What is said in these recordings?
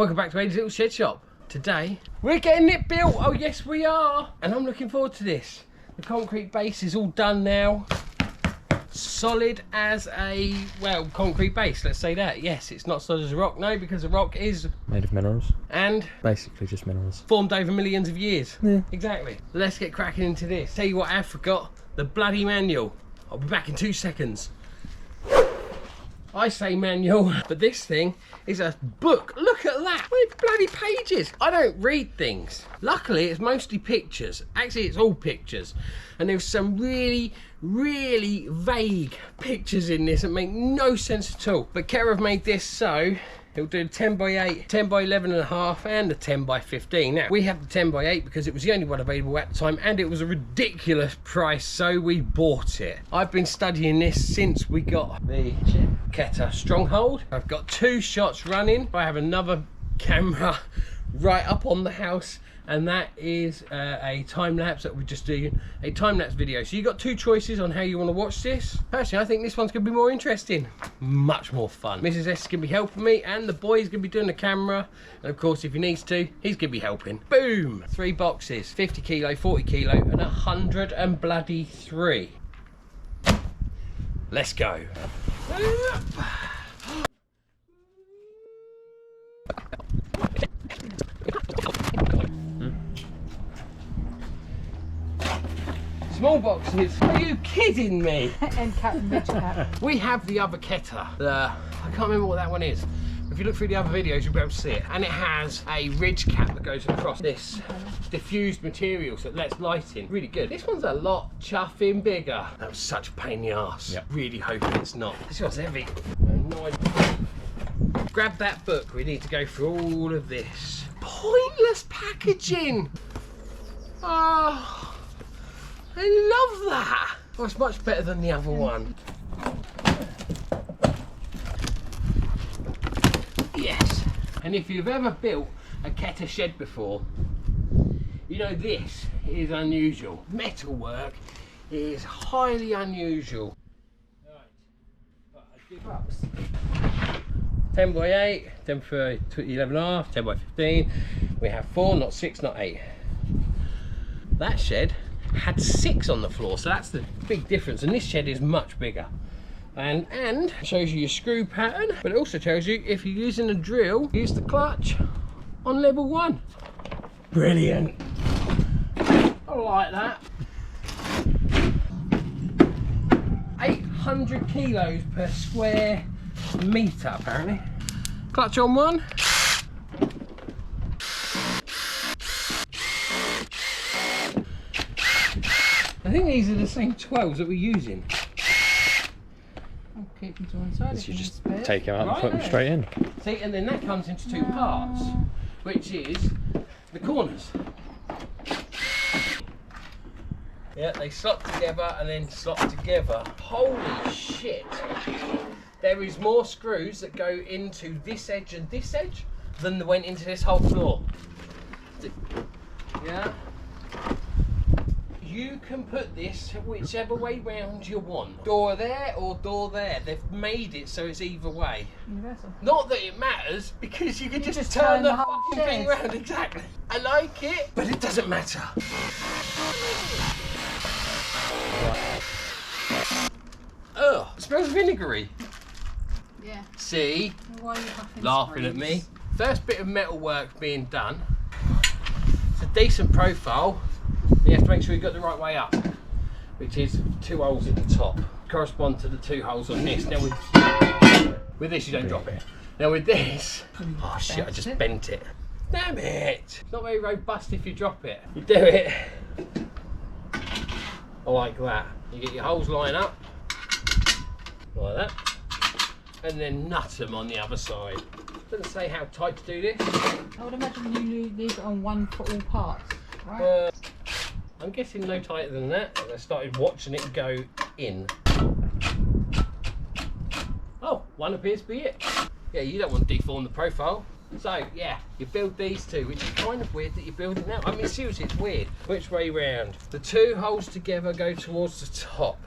Welcome back to Aiden's Little Shed Shop. Today, we're getting it built. Oh yes we are. And I'm looking forward to this. The concrete base is all done now. Solid as a, well, concrete base, let's say that. Yes, it's not solid as a rock, no, because the rock is made of minerals. And basically just minerals. Formed over millions of years. Yeah. Exactly. Let's get cracking into this. Tell you what, I forgot the bloody manual. I'll be back in 2 seconds. I say manual, but this thing is a book. Look at that, with bloody pages. I don't read things. Luckily, it's mostly pictures. Actually, it's all pictures. And there's some really, really vague pictures in this that make no sense at all. But KETER have made this so it'll do 10 by 8, 10 by 11.5, and a 10 by 15. Now, we have the 10 by 8 because it was the only one available at the time, and it was a ridiculous price, so we bought it. I've been studying this since we got the KETER Stronghold. I've got 2 shots running. I have another camera right up on the house, and that is a time-lapse that we're just doing a time-lapse video. So you've got 2 choices on how you want to watch this. Personally, I think this one's going to be more interesting, much more fun. Mrs. S is going to be helping me, and the boy's going to be doing the camera, and of course if he needs to, he's going to be helping. Boom! 3 boxes, 50 kilo, 40 kilo, and 103. Let's go. Small boxes. Are you kidding me? And Captain Midget. We have the other KETER. I can't remember what that one is. If you look through the other videos, you'll be able to see it. And it has a ridge cap that goes across this diffused material, so it lets light in. Really good. This one's a lot chuffing bigger. That was such a pain in the arse. Yep. Really hoping it's not. This one's heavy. Grab that book. We need to go through all of this. Pointless packaging. Oh. I love that! Oh, it's much better than the other one. Yes. And if you've ever built a KETER shed before, you know this is unusual. Metalwork is highly unusual. Right. 10 by 8, 10 for 11.5, 10 by 15. We have 4, not 6, not 8. That shed had 6 on the floor, so that's the big difference, and this shed is much bigger, and shows you your screw pattern, but it also tells you if you're using a drill, use the clutch on level 1. Brilliant. I like that. 800 kilos per square meter apparently. Clutch on 1. I think these are the same 12s that we're using. I'll keep them to one side. You just take them out and put them straight in. See, and then that comes into 2 parts, which is the corners. Yeah, they slot together and then slot together. Holy shit! There is more screws that go into this edge and this edge than that went into this whole floor. Yeah. You can put this whichever way round you want. Door there or door there. They've made it so it's either way. Universal. Not that it matters, because you can just turn the fucking thing round. Exactly. I like it, but it doesn't matter. Ugh, it smells vinegary. Yeah. See? Why are you huffing Laughing at screws? me. First bit of metal work being done. It's a decent profile. You have to make sure you've got the right way up, which is 2 holes at the top. Correspond to the 2 holes on this. Now with this you don't drop it. Now with this, oh shit, I just bent it. Damn it! It's not very robust if you drop it. You do it like that. You get your holes lined up, like that, and then nut them on the other side. Doesn't say how tight to do this. I would imagine you leave it on 1 for all parts, right? I'm guessing no tighter than that, as I started watching it go in. Oh, 1 appears to be it. Yeah, you don't want to deform the profile. So, yeah, you build these 2, which is kind of weird that you're building now. I mean, seriously, it's weird. Which way round? The 2 holes together go towards the top.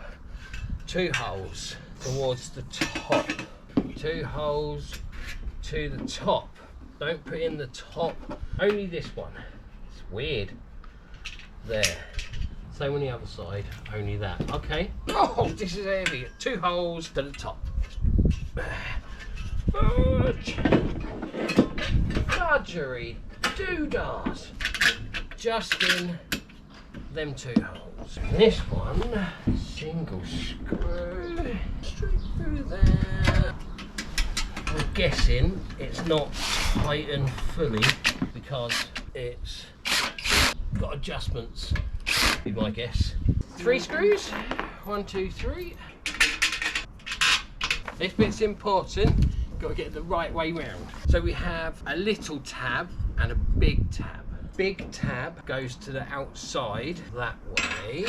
2 holes towards the top. 2 holes to the top. Don't put in the top, only this one. It's weird. There. Same on the other side, only that. Okay. Oh, this is heavy. 2 holes to the top. Fudge. Fudgery doodahs. Just in them 2 holes. This one, single screw straight through there. I'm guessing it's not tightened fully because it's got adjustments, be my guess. 3 screws, 1, 2, 3. This bit's important, got to get it the right way round. So we have a little tab and a big tab. Big tab goes to the outside that way.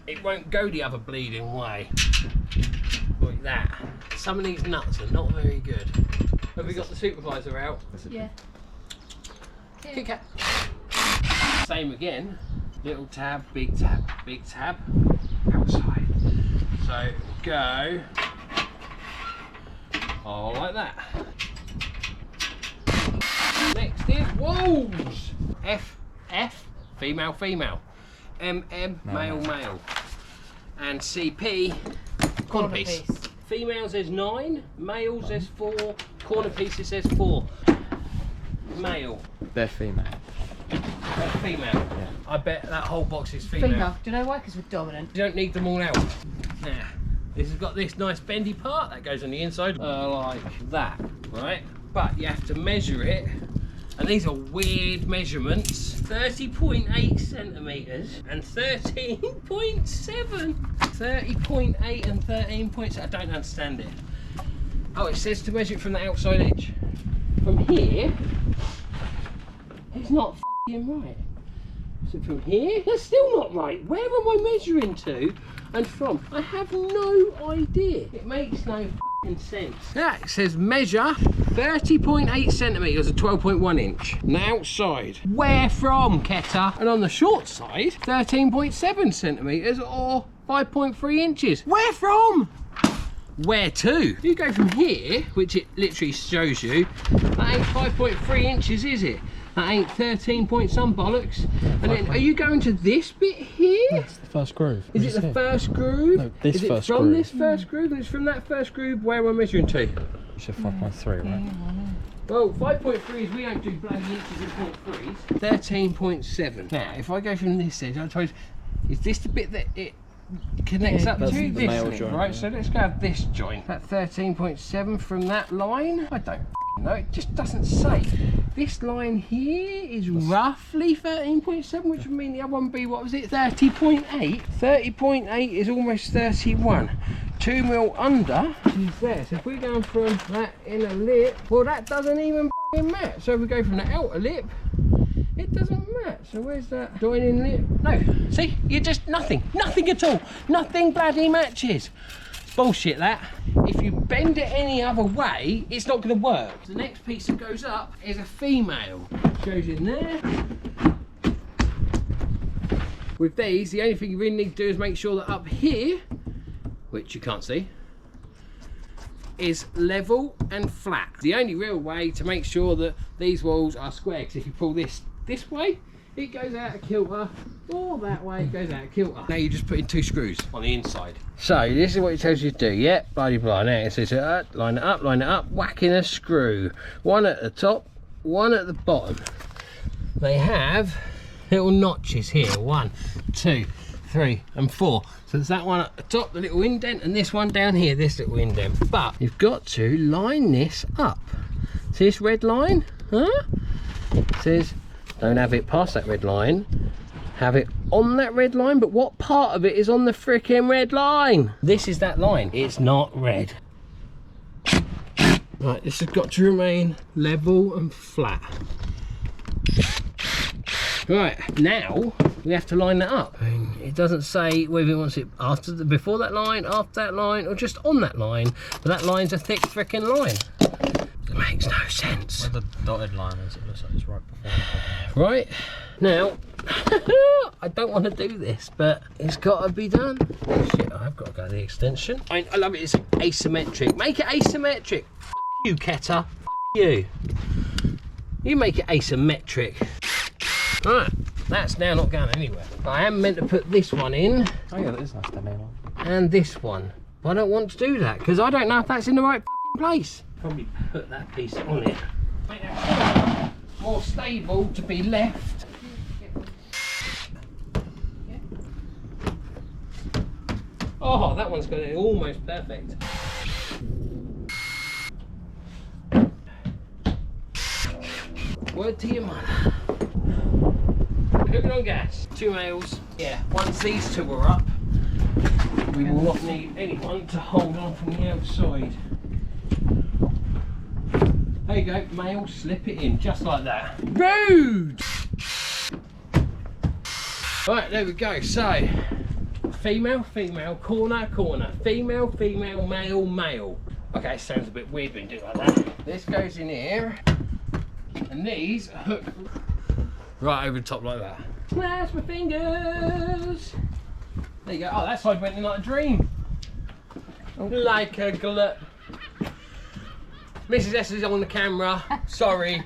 It won't go the other bleeding way. Like that. Some of these nuts are not very good. Have we got the supervisor out? Yeah. Kit Kat. Same again. Little tab, big tab, outside. So go. Oh, like that. Next is wolves. F, female, female. MM, male, male. And CP, corner piece. Female says 9, male says 4, corner pieces says 4. Male. They're female. That's female. Yeah. I bet that whole box is female. Female. Do you know why? Because we're dominant. You don't need them all out. Now, this has got this nice bendy part that goes on the inside, like that, right? But you have to measure it, and these are weird measurements. 30.8 centimetres and 13.7. 30.8 and 13.7. I don't understand it. Oh, it says to measure it from the outside edge. From here, it's not f***ing right. So from here, that's still not right. Where am I measuring to and from? I have no idea. It makes no f***ing sense. Yeah, it says measure 30.8 centimetres or 12.1 inch. On the outside. Where from, Keter? And on the short side, 13.7 centimetres or 5.3 inches. Where from? Where to? You go from here, which it literally shows you, that ain't 5.3 inches, is it? That ain't 13 point some bollocks. And then, are you going to this bit here? That's the first groove. Is it the first groove? No, this is first it from groove. this first groove? And it's from that first groove where we're measuring to? You said 5.3, right? Well, 5.3 is we don't do bloody inches in 0.3s. 13.7. Now, if I go from this edge, I suppose, is this the bit that it connects up to? the This male thing, joint, right? yeah. So let's go this joint. That 13.7 from that line. I don't know. It just doesn't say. This line here is roughly 13.7, which would mean the other one would be, what was it, 30.8? 30.8 is almost 31. 2 mil under is there. So if we're going from that inner lip, well, that doesn't even f***ing match. So if we go from the outer lip, it doesn't match. So where's that joining lip? No, see, you're just nothing at all. Nothing bloody matches. It's bullshit, that. If you bend it any other way, it's not going to work. The next piece that goes up is a female. Goes in there. With these, the only thing you really need to do is make sure that up here, which you can't see, is level and flat. The only real way to make sure that these walls are square, because if you pull this way, it goes out of kilter, or that way it goes out of kilter. Now you just put in 2 screws on the inside. So this is what it tells you to do, yeah, bloody blah. Now it says line it up, whack in a screw. 1 at the top, 1 at the bottom. They have little notches here, 1, 2, 3 and 4. So there's that one at the top, the little indent, and this one down here, this little indent. But you've got to line this up. See this red line? Huh? It says don't have it past that red line, have it on that red line, but what part of it is on the frickin' red line? This is that line. It's not red. Right, this has got to remain level and flat. Right, now we have to line that up. It doesn't say whether it wants it before that line, after that line, or just on that line, but that line's a thick frickin' line. It makes no sense. Where the dotted line is, it looks like it's right before. Right, now, I don't want to do this, but it's got to be done. Oh, shit, I've got to go to the extension. I love it, it's asymmetric. Make it asymmetric. F you, Keter. You. You make it asymmetric. Right, that's now not going anywhere. I am meant to put this one in. Oh yeah, that is nice to nail on. And this one. But I don't want to do that because I don't know if that's in the right place. Probably put that piece on it. Make that more stable to be left. Oh, that one's got it almost perfect. Word to your mother. Cooking on gas. 2 males. Yeah, once these two are up, we will not need anyone to hold on from the outside. There you go, male, slip it in, just like that. Rude! Right, there we go. So, female, female, corner, corner, female, female, male, male. Okay, sounds a bit weird when you do it like that. This goes in here, and these are hooked right over the top like that. Smash my fingers! There you go. Oh, that side went in like a dream. Like a glut. Mrs. S is on the camera. Sorry.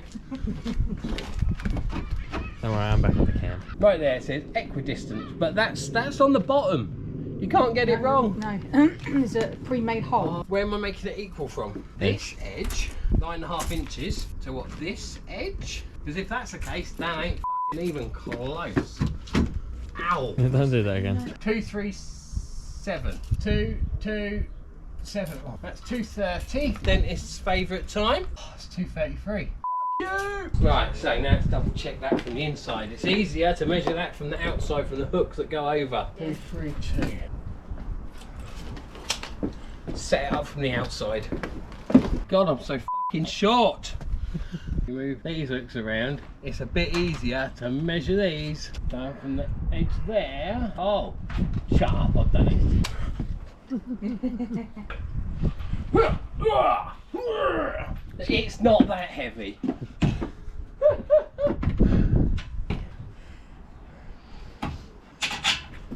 Don't worry, I'm back in the cam. Right there it says equidistant, but that's on the bottom. You can't get it wrong. No, there's a pre-made hole. Where am I making it equal from? This edge, 9.5 inches, to what, this edge? Because if that's the case, that ain't f***ing even close. Ow. Don't do that again. 237. 227. Oh, that's 230. Dentist's favourite time. Oh, it's 233. Right, so now let's double check that from the inside. It's easier to measure that from the outside from the hooks that go over. 232. Set it up from the outside. God, I'm so fucking short. You move these hooks around, it's a bit easier to measure these. Down from the edge there. Oh, shut up, I've done it. It's not that heavy.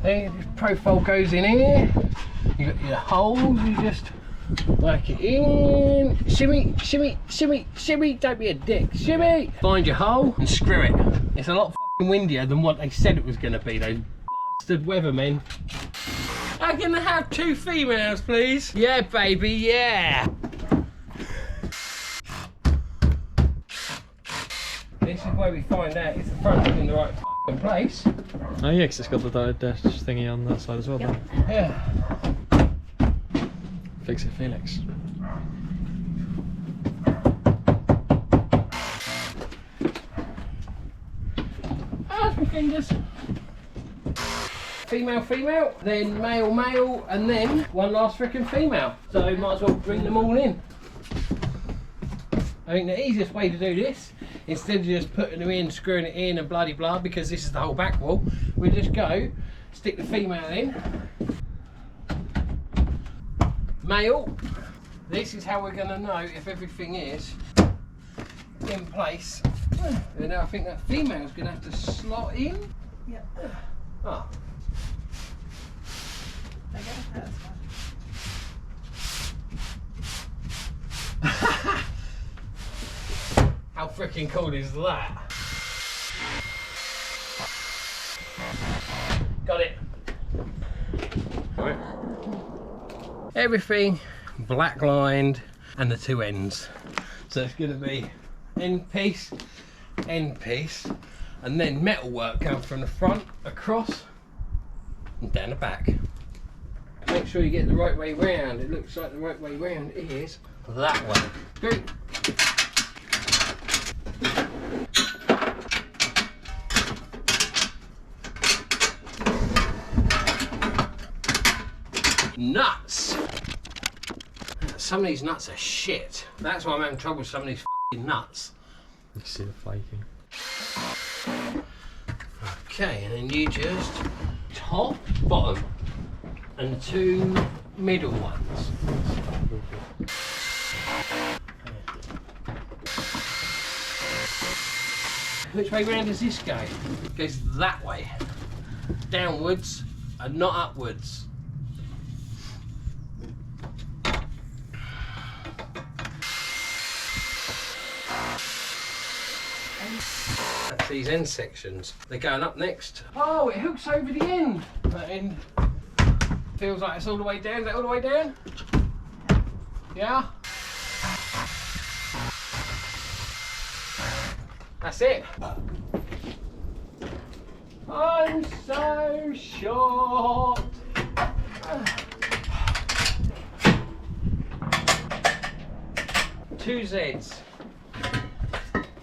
There, this profile goes in here. You got your holes, you just work it in. Shimmy, shimmy, shimmy, shimmy. Don't be a dick. Shimmy. Find your hole and screw it. It's a lot fucking windier than what they said it was going to be, those bastard weathermen. I can have 2 females, please. Yeah, baby, yeah. This is where we find out if the front's in the right fucking place. Oh yeah, because it's got the dash thingy on that side as well. Yep. Yeah. Fix it, Felix. How's my fingers? Female, female, then male, male, and then one last frickin' female. So might as well bring them all in. I think the easiest way to do this, instead of just putting them in, screwing it in and bloody blah, because this is the whole back wall, we just go, stick the female in. Male. This is how we're going to know if everything is in place. And now I think that female's going to have to slot in. Yep. Oh. That's How freaking cool is that? Got it. Right. Everything black lined and the 2 ends. So it's going to be end piece, and then metal work going from the front across and down the back. Make sure you get the right way round. It looks like the right way round is that way. Go. Nuts! Some of these nuts are shit. That's why I'm having trouble with some of these f***ing nuts. You see the flaking. Okay, and then you just top, bottom, and the 2 middle ones. Which way round does this go? It goes that way. Downwards and not upwards. these end sections. They're going up next. Oh, it hooks over the end. That end feels like it's all the way down. Is that all the way down? Yeah. That's it. I'm so short. Two Zs.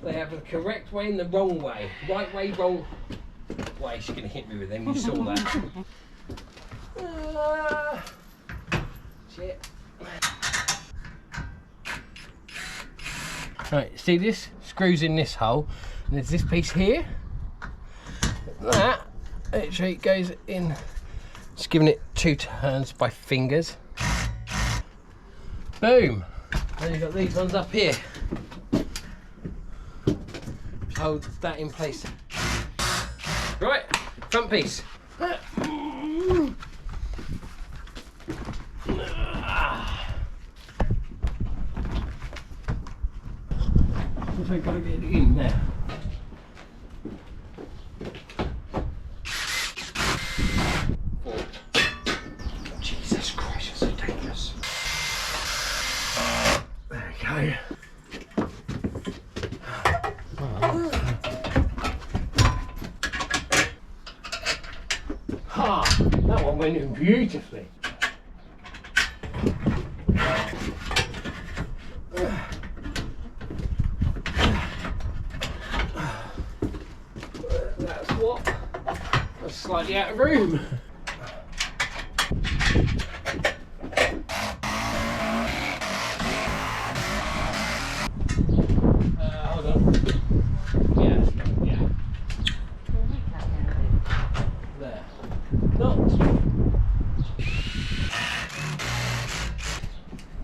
They have the correct way and the wrong way. Right way, wrong way. She's going to hit me with them. You saw that. Shit. Right, see this? Screws in this hole. And there's this piece here. That actually goes in. Just giving it 2 turns by fingers. Boom. Then you've got these ones up here. Hold that in place. Right, front piece. So I've got to get it in there. Jesus Christ, you're so dangerous. There we go. That one went in beautifully. That's what. That's slightly out of room. Hold on. Yeah. There.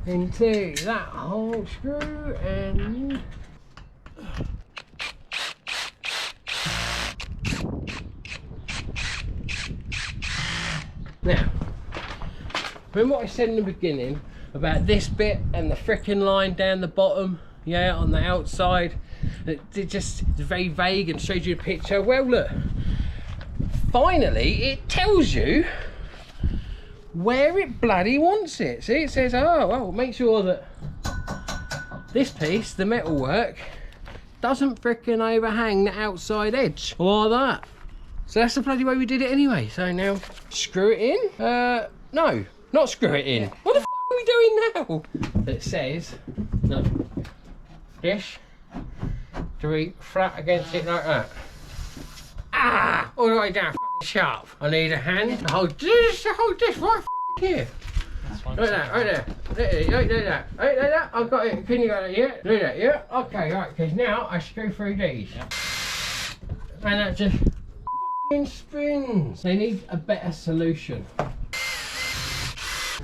Into that whole screw and now, remember what I said in the beginning about this bit and the frickin' line down the bottom, yeah, on the outside? It just is very vague and shows you a picture. Well, look, finally it tells you where it bloody wants it. See, it says, oh, well, make sure that this piece, the metalwork, doesn't frickin' overhang the outside edge like that. So that's the bloody way we did it anyway. So now screw it in. No, not screw it in. What the f are we doing now? It says, no, this to be flat against it like that. Ah, all the way down, sharp. I need a hand to hold this right here. Like that, right there. Like that. Like that. I've got it. Can you go there? Yeah? Do that, yeah? Okay, right, because now I screw through these. Yep. And that just spins. They need a better solution.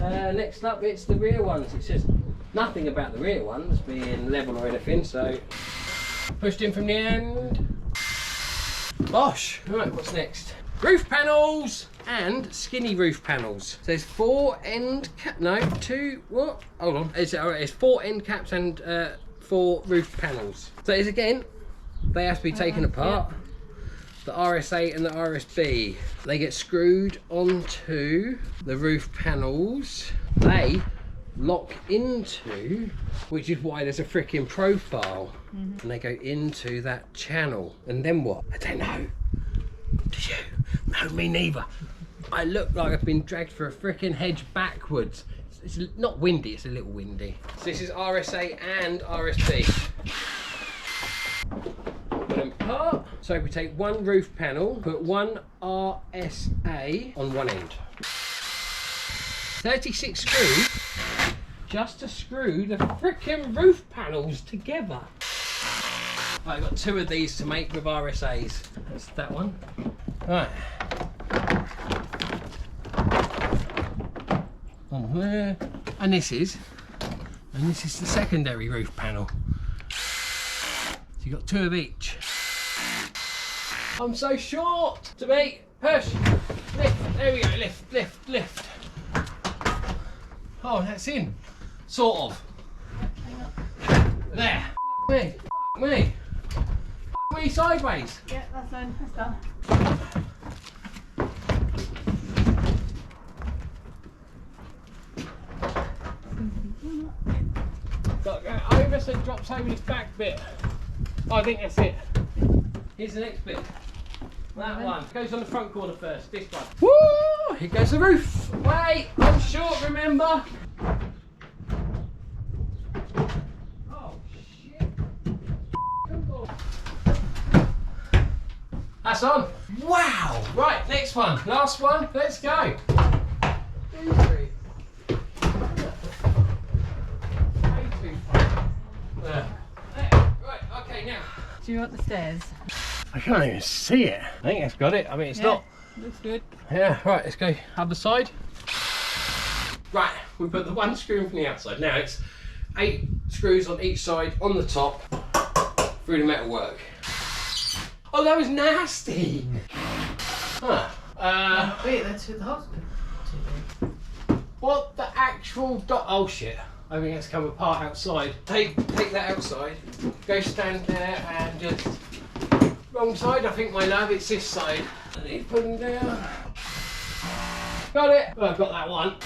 Next up, it's the rear ones. It says nothing about the rear ones being level or anything, so pushed in from the end. Bosh! Right, what's next? Roof panels and skinny roof panels. So there's 4 end cap. No, 2. What? Hold on. It's 4 end caps and 4 roof panels. So it's again, they have to be taken apart. Yeah. The RS8 and the RSB. They get screwed onto the roof panels. They lock into, which is why there's a freaking profile, and they go into that channel. And then what? I don't know. Do you? No, me neither. I look like I've been dragged for a freaking hedge backwards. It's not windy, it's a little windy. So this is RS8 and RSB. Put them apart. So we take one roof panel, put one RSA on one end. 36 screws just to screw the frickin' roof panels together. I've got 2 of these to make with RSAs. That's that one. Right. On there. And this is the secondary roof panel. So you've got 2 of each. I'm so short to make. Push. Lift. There we go. Lift, lift, lift. Oh, that's in. Sort of. There. F me. F me sideways. Yeah, that's done. That's done. Got to go over so it drops over this back bit. I think that's it. Here's the next bit. That one goes on the front corner first. This one. Woo! Here goes the roof. Wait, I'm short. Remember. Oh shit! That's on. Wow. Right, next one. Last one. Let's go. Right. Okay. Now. Do you want the stairs? I can't even see it. I think that's got it. I mean, it's not. Looks good. Yeah, right, let's go other side. Right, we put the one screw in from the outside. Now it's 8 screws on each side on the top through the metal work. Oh, that was nasty. Huh. Wait, that's to the hospital. What the actual dot? Oh shit. I think it's come apart outside. Take that outside. Go stand there and just. Wrong side, I think, my love, it's this side. And he's putting down. Got it! Well, I've got that one.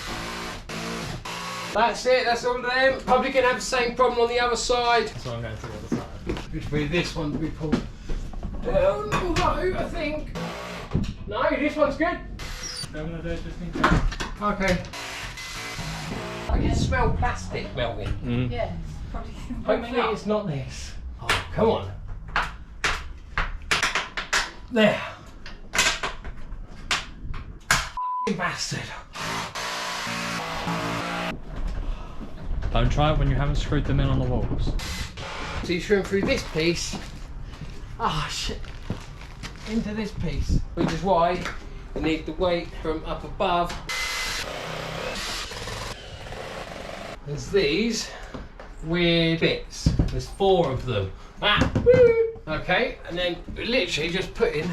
That's it, that's all of them. Probably gonna have the same problem on the other side. So I'm going to the other side. Which will be this one to be pulled down low, I think. No, this one's good. I'm going to do it just in case. Okay. I can smell plastic melting. Yes, probably. Hopefully it's not this. Oh, come on. There. Fucking bastard. Don't try it when you haven't screwed them in on the walls. So you screw through this piece. Ah, shit. Into this piece. Which is why you need the weight from up above. There's these weird bits. There's 4 of them. Ah, woo! Okay, and then we literally just put in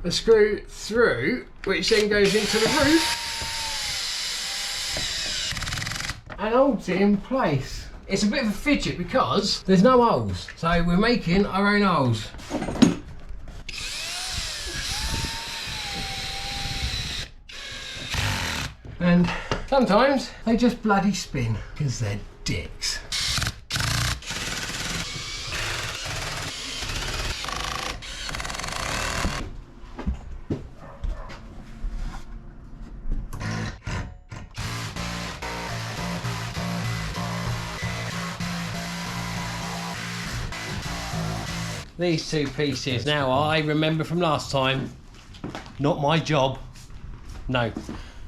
a screw through, which then goes into the roof and holds it in place. It's a bit of a fidget because there's no holes, so we're making our own holes. And sometimes they just bloody spin because they're dicks. These 2 pieces, now I remember from last time, not my job, no,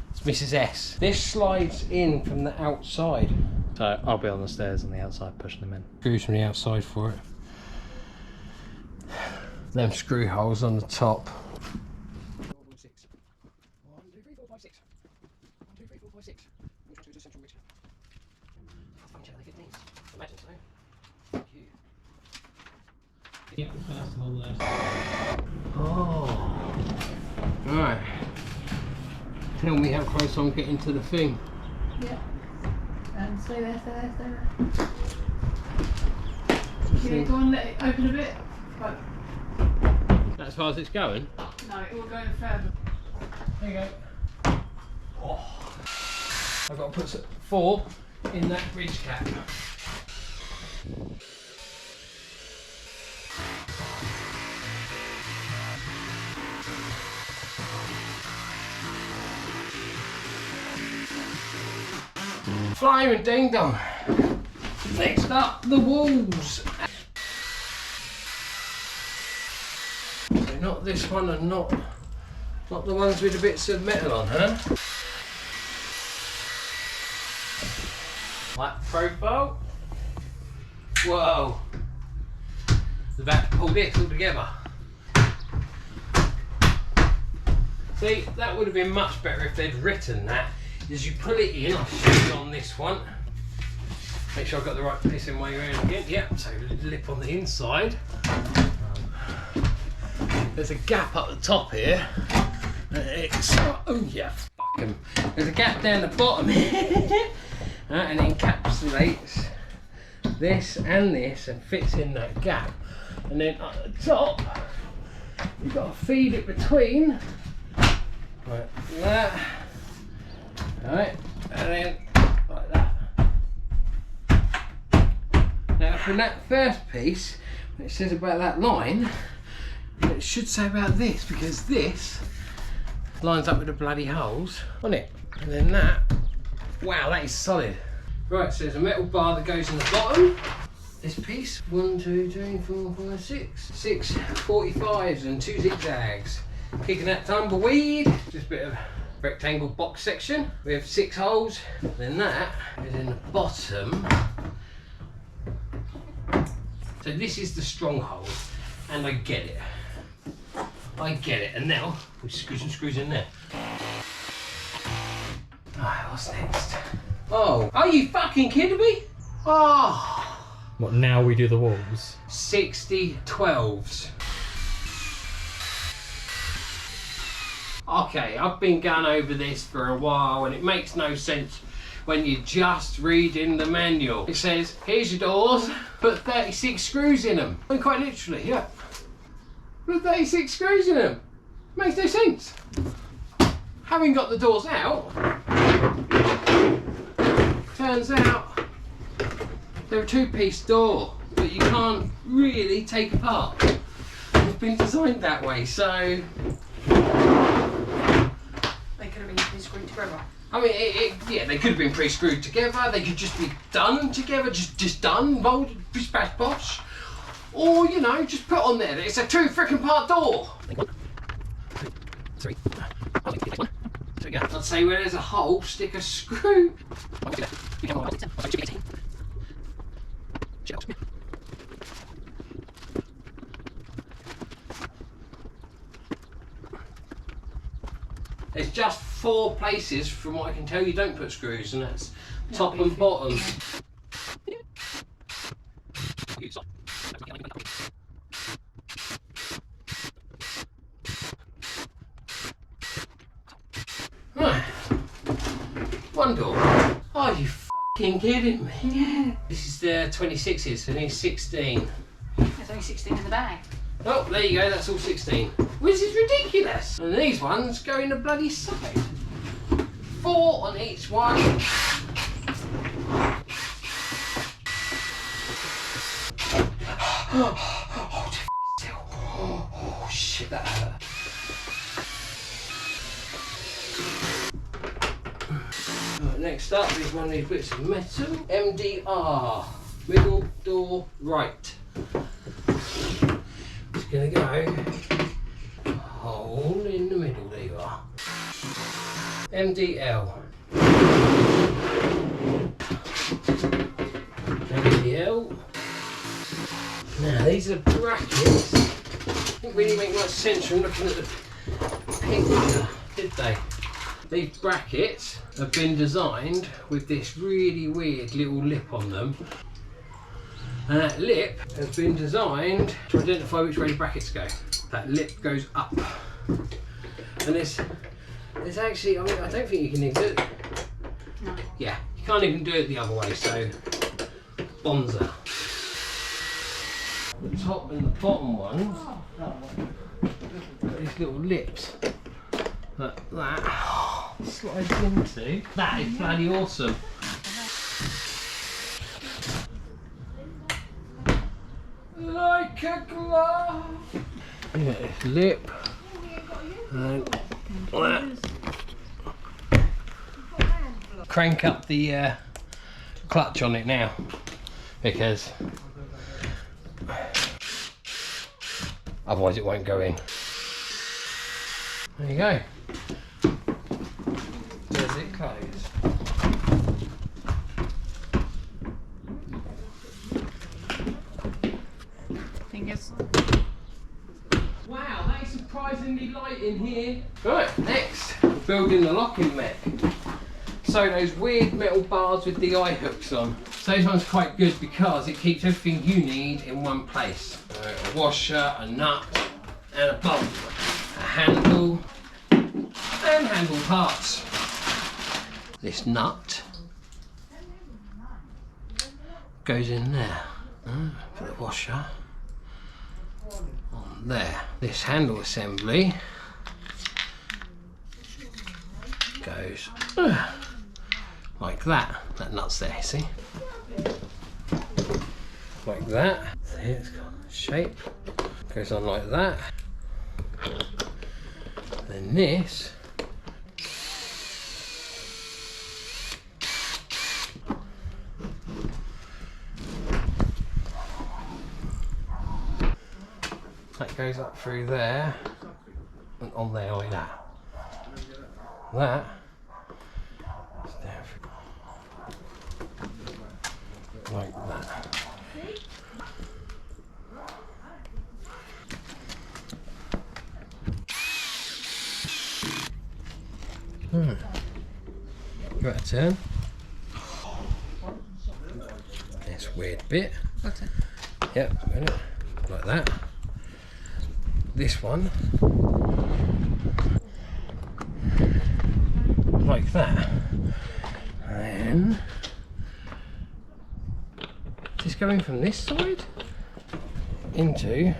it's Mrs. S. This slides in from the outside. So I'll be on the stairs on the outside pushing them in. Screws from the outside for it. Them screw holes on the top. 6. 1, 2, 3, 4, 5, 6. 1, 2, 3, 4, 5, 6. Which one to the central ridge? I'll check the 15s. Imagine so. Thank you. Yep, first of all there. Oh. Right. Tell me how close I'm getting to the thing. Yeah. And stay there, stay there, stay there. Just Yeah, go on, let it open a bit. Right. As far as it's going? No, it will go further. There you go. Oh. I've got to put 4 in that bridge cap. Flying ding dong. Next up, the walls. So not this one and not the ones with the bits of metal on, huh? Flat profile. Whoa. It's about to pull this all together. See, that would have been much better if they'd written that. As you pull it in, I'll show you on this one. Make sure I've got the right piece in my around again. Yep, so lip on the inside. There's a gap up the top here. It's, oh yeah, fuck 'em. There's a gap down the bottom here. And it encapsulates this and this and fits in that gap. And then at the top, you've got to feed it between. Like that. Alright, and then like that. Now from that first piece, when it says about that line, it should say about this, because this lines up with the bloody holes on it. And then that, wow, that is solid. Right, so there's a metal bar that goes in the bottom. This piece, 1, 2, 3, 4, 5, 6. 6 45s and 2 zigzags. Kicking that tumbleweed. Just a bit of rectangle box section with 6 holes. Then that is in the bottom. So this is the stronghold, and I get it. I get it. And now we screw some screws in there. Alright, what's next? Oh, are you fucking kidding me? Oh. What, now we do the walls? 60 12s. Okay, I've been going over this for a while and it makes no sense when you're just reading the manual. It says, here's your doors, put 36 screws in them. I mean, quite literally, yeah. Put 36 screws in them. Makes no sense. Having got the doors out, turns out they're a 2-piece door, but you can't really take apart. It's been designed that way, so They could have been pre-screwed together. I mean, yeah, they could have been pre-screwed together. They could just be done together, just done, molded, bish bash bosh, or you know, just put on there that it's a 2 freaking part door. 1, 2, 3. I'd say where there's a hole, stick a screw. There's just 4 places, from what I can tell, you don't put screws, and that's top and bottom. Right. 1 door. Are you f***ing kidding me? Yeah. This is the 26s, and he's 16. There's only 16 in the bag. Oh, there you go, that's all 16. Which is ridiculous. And these ones go in the bloody side. 4 on each one. Oh, still. Oh, shit, that hurt. Right, next up is one of these bits of metal. MDR, middle door right. It's gonna go hole in the middle, there you are. MDL. MDL. Now these are brackets. Didn't really make much sense from looking at the picture, did they? These brackets have been designed with this really weird little lip on them. And that lip has been designed to identify which way the brackets go. That lip goes up. And there's actually, I mean, I don't think you can even do it. No. Yeah, you can't even do it the other way, so bonza. The top and the bottom ones got these little lips that slides into. That is bloody awesome. Like a glove. You got this lip and that. Crank up the clutch on it now, because otherwise it won't go in. There you go. Does it close? Fingers. Wow, that is surprisingly light in here. Right, next, building the locking mech. So those weird metal bars with D.I.Y hooks on. So this one's quite good because it keeps everything you need in one place. A washer, a nut, and a bolt. A handle, and handle parts. This nut goes in there for the washer. there. This handle assembly goes like that. That nut's there, see? Like that. See, it's got shape. Goes on like that. Then this that goes up through there and on there like that. That is down through like that. Give it a turn. This weird bit. What's it? Yep, like that. This one, like that. And just going from this side into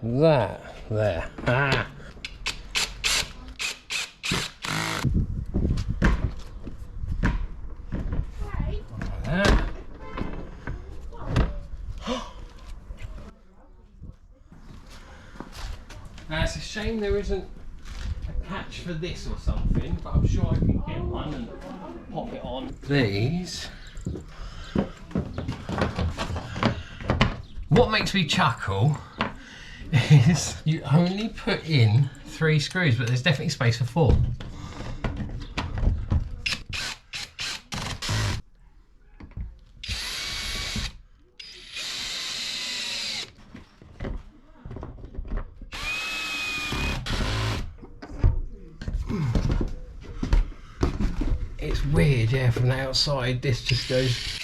that there. Ah. Now it's a shame there isn't a catch for this or something, but I'm sure I can get one and pop it on. These. What makes me chuckle is you only put in 3 screws, but there's definitely space for 4. It's weird, yeah, from the outside this just goes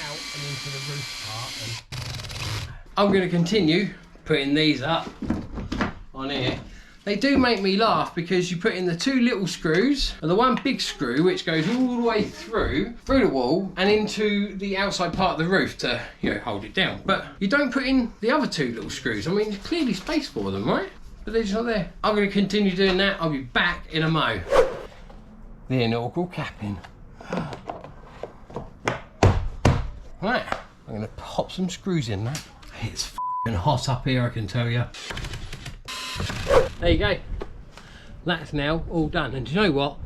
out and into the roof part. And I'm going to continue putting these up on here. They do make me laugh because you put in the 2 little screws and the one big screw which goes all the way through the wall and into the outside part of the roof to, you know, hold it down. But you don't put in the other 2 little screws. I mean, there's clearly space for them, right? But they're just not there. I'm going to continue doing that. I'll be back in a mo. The inaugural capping. Right, I'm going to pop some screws in that. It's fucking hot up here, I can tell you. There you go. That's now all done. And do you know what?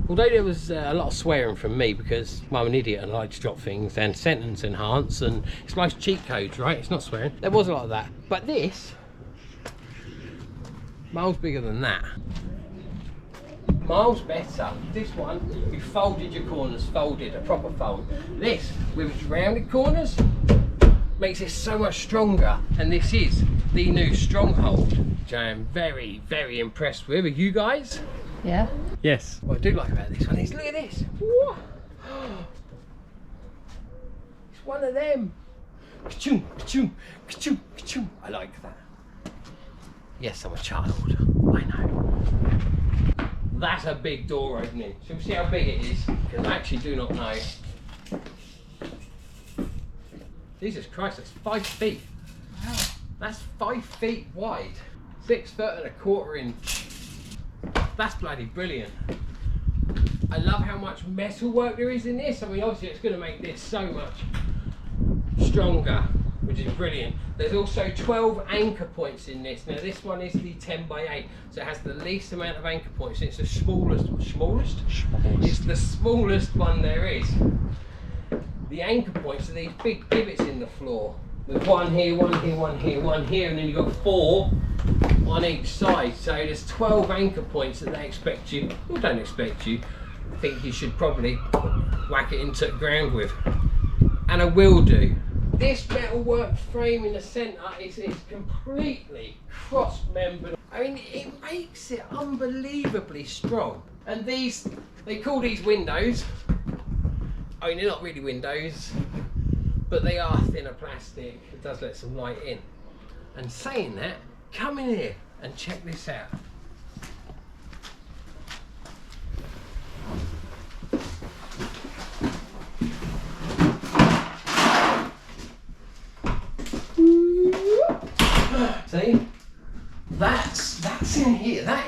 Although there was a lot of swearing from me because I'm an idiot and I like to drop things and sentence enhance and it's like cheat codes, right? It's not swearing. There was a lot of that. But this, miles bigger than that. Miles better. This one, you folded your corners, folded, a proper fold. This, with its rounded corners, makes it so much stronger. And this is the new Stronghold, which I am very, very impressed with. Are you guys? Yeah. Yes. What I do like about this one is, look at this. Whoa. It's one of them. Ka-choom, ka-choom, ka-choom, ka-choom. I like that. Yes, I'm a child. I know. That's a big door opening. Shall we see how big it is? Because I actually do not know. Jesus Christ, that's 5 feet. Wow. That's 5 feet wide. 6'1/4" inch. That's bloody brilliant. I love how much metal work there is in this. I mean, obviously it's going to make this so much stronger, which is brilliant. There's also 12 anchor points in this. Now this one is the 10x8, so it has the least amount of anchor points. It's the smallest. It's the smallest one there is. The anchor points are these big pivots in the floor. With one here, one here, one here, one here, and then you've got 4 on each side. So there's 12 anchor points that they expect you, or don't expect you, think you should probably whack it into the ground with. And I will do. This metalwork frame in the centre is completely cross-membered. I mean, it makes it unbelievably strong. And these, they call these windows. I mean, they're not really windows, but they are thinner plastic. It does let some light in. And saying that, come in here and check this out.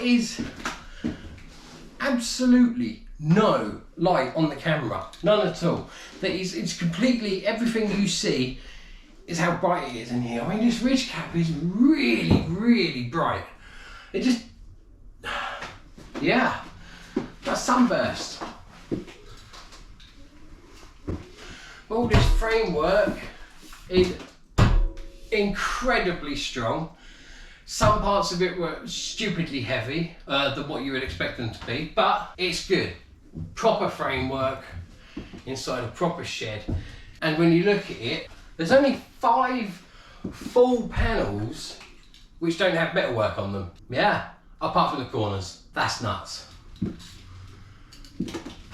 is absolutely no light on the camera, none at all. It's completely, everything you see is how bright it is in here. I mean, this ridge cap is really, really bright. It just, yeah, that's sunburst. All this framework is incredibly strong. Some parts of it were stupidly heavy than what you would expect them to be, but it's good. Proper framework inside a proper shed. And when you look at it, there's only 5 full panels which don't have metalwork on them. Yeah, apart from the corners. That's nuts.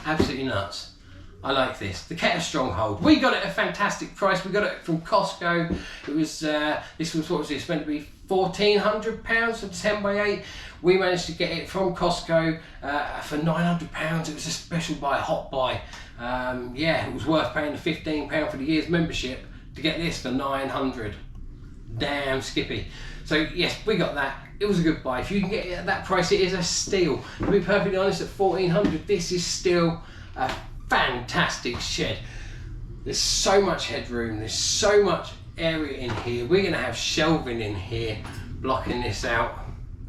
Absolutely nuts. I like this. The KETER Stronghold. We got it at a fantastic price. We got it from Costco. It was, this was, what was this, meant to be £1,400 for 10x8. We managed to get it from Costco for £900. It was a special buy, a hot buy. Yeah, it was worth paying the £15 for the year's membership to get this for £900. Damn skippy. So yes, we got that. It was a good buy. If you can get it at that price, it is a steal. To be perfectly honest, at £1,400, this is still a fantastic shed. There's so much headroom, there's so much area in here. We're going to have shelving in here blocking this out.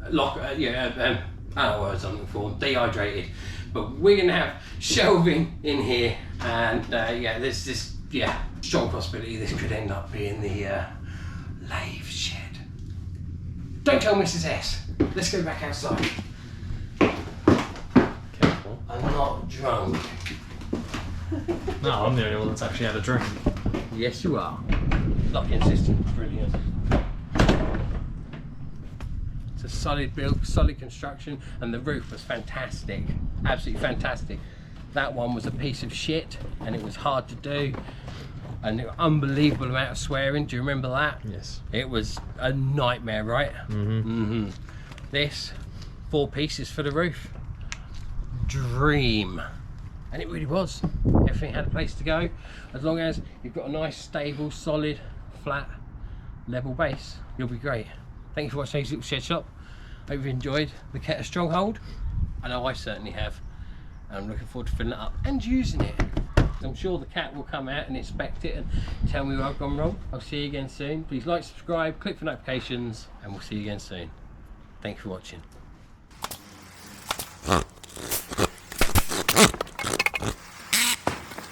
I don't know what I'm looking for, dehydrated, but we're going to have shelving in here, and yeah, there's this strong possibility this could end up being the lathe shed. Don't tell Mrs. S. Let's go back outside. Careful. I'm not drunk. No, I'm the only one that's actually had a drink. Yes, you are. Locking system, brilliant. It's a solid build, solid construction, and the roof was fantastic. Absolutely fantastic. That one was a piece of shit, and it was hard to do. An unbelievable amount of swearing. Do you remember that? Yes. It was a nightmare, right? Mm-hmm. This, 4 pieces for the roof. Dream. And it really was. Everything had a place to go. As long as you've got a nice, stable, solid, flat, level base, you'll be great. Thank you for watching this little shed shop. Hope you've enjoyed the KETER Stronghold. I know I certainly have. And I'm looking forward to filling it up and using it. I'm sure the cat will come out and inspect it and tell me where I've gone wrong. I'll see you again soon. Please like, subscribe, click for notifications, and we'll see you again soon. Thank you for watching.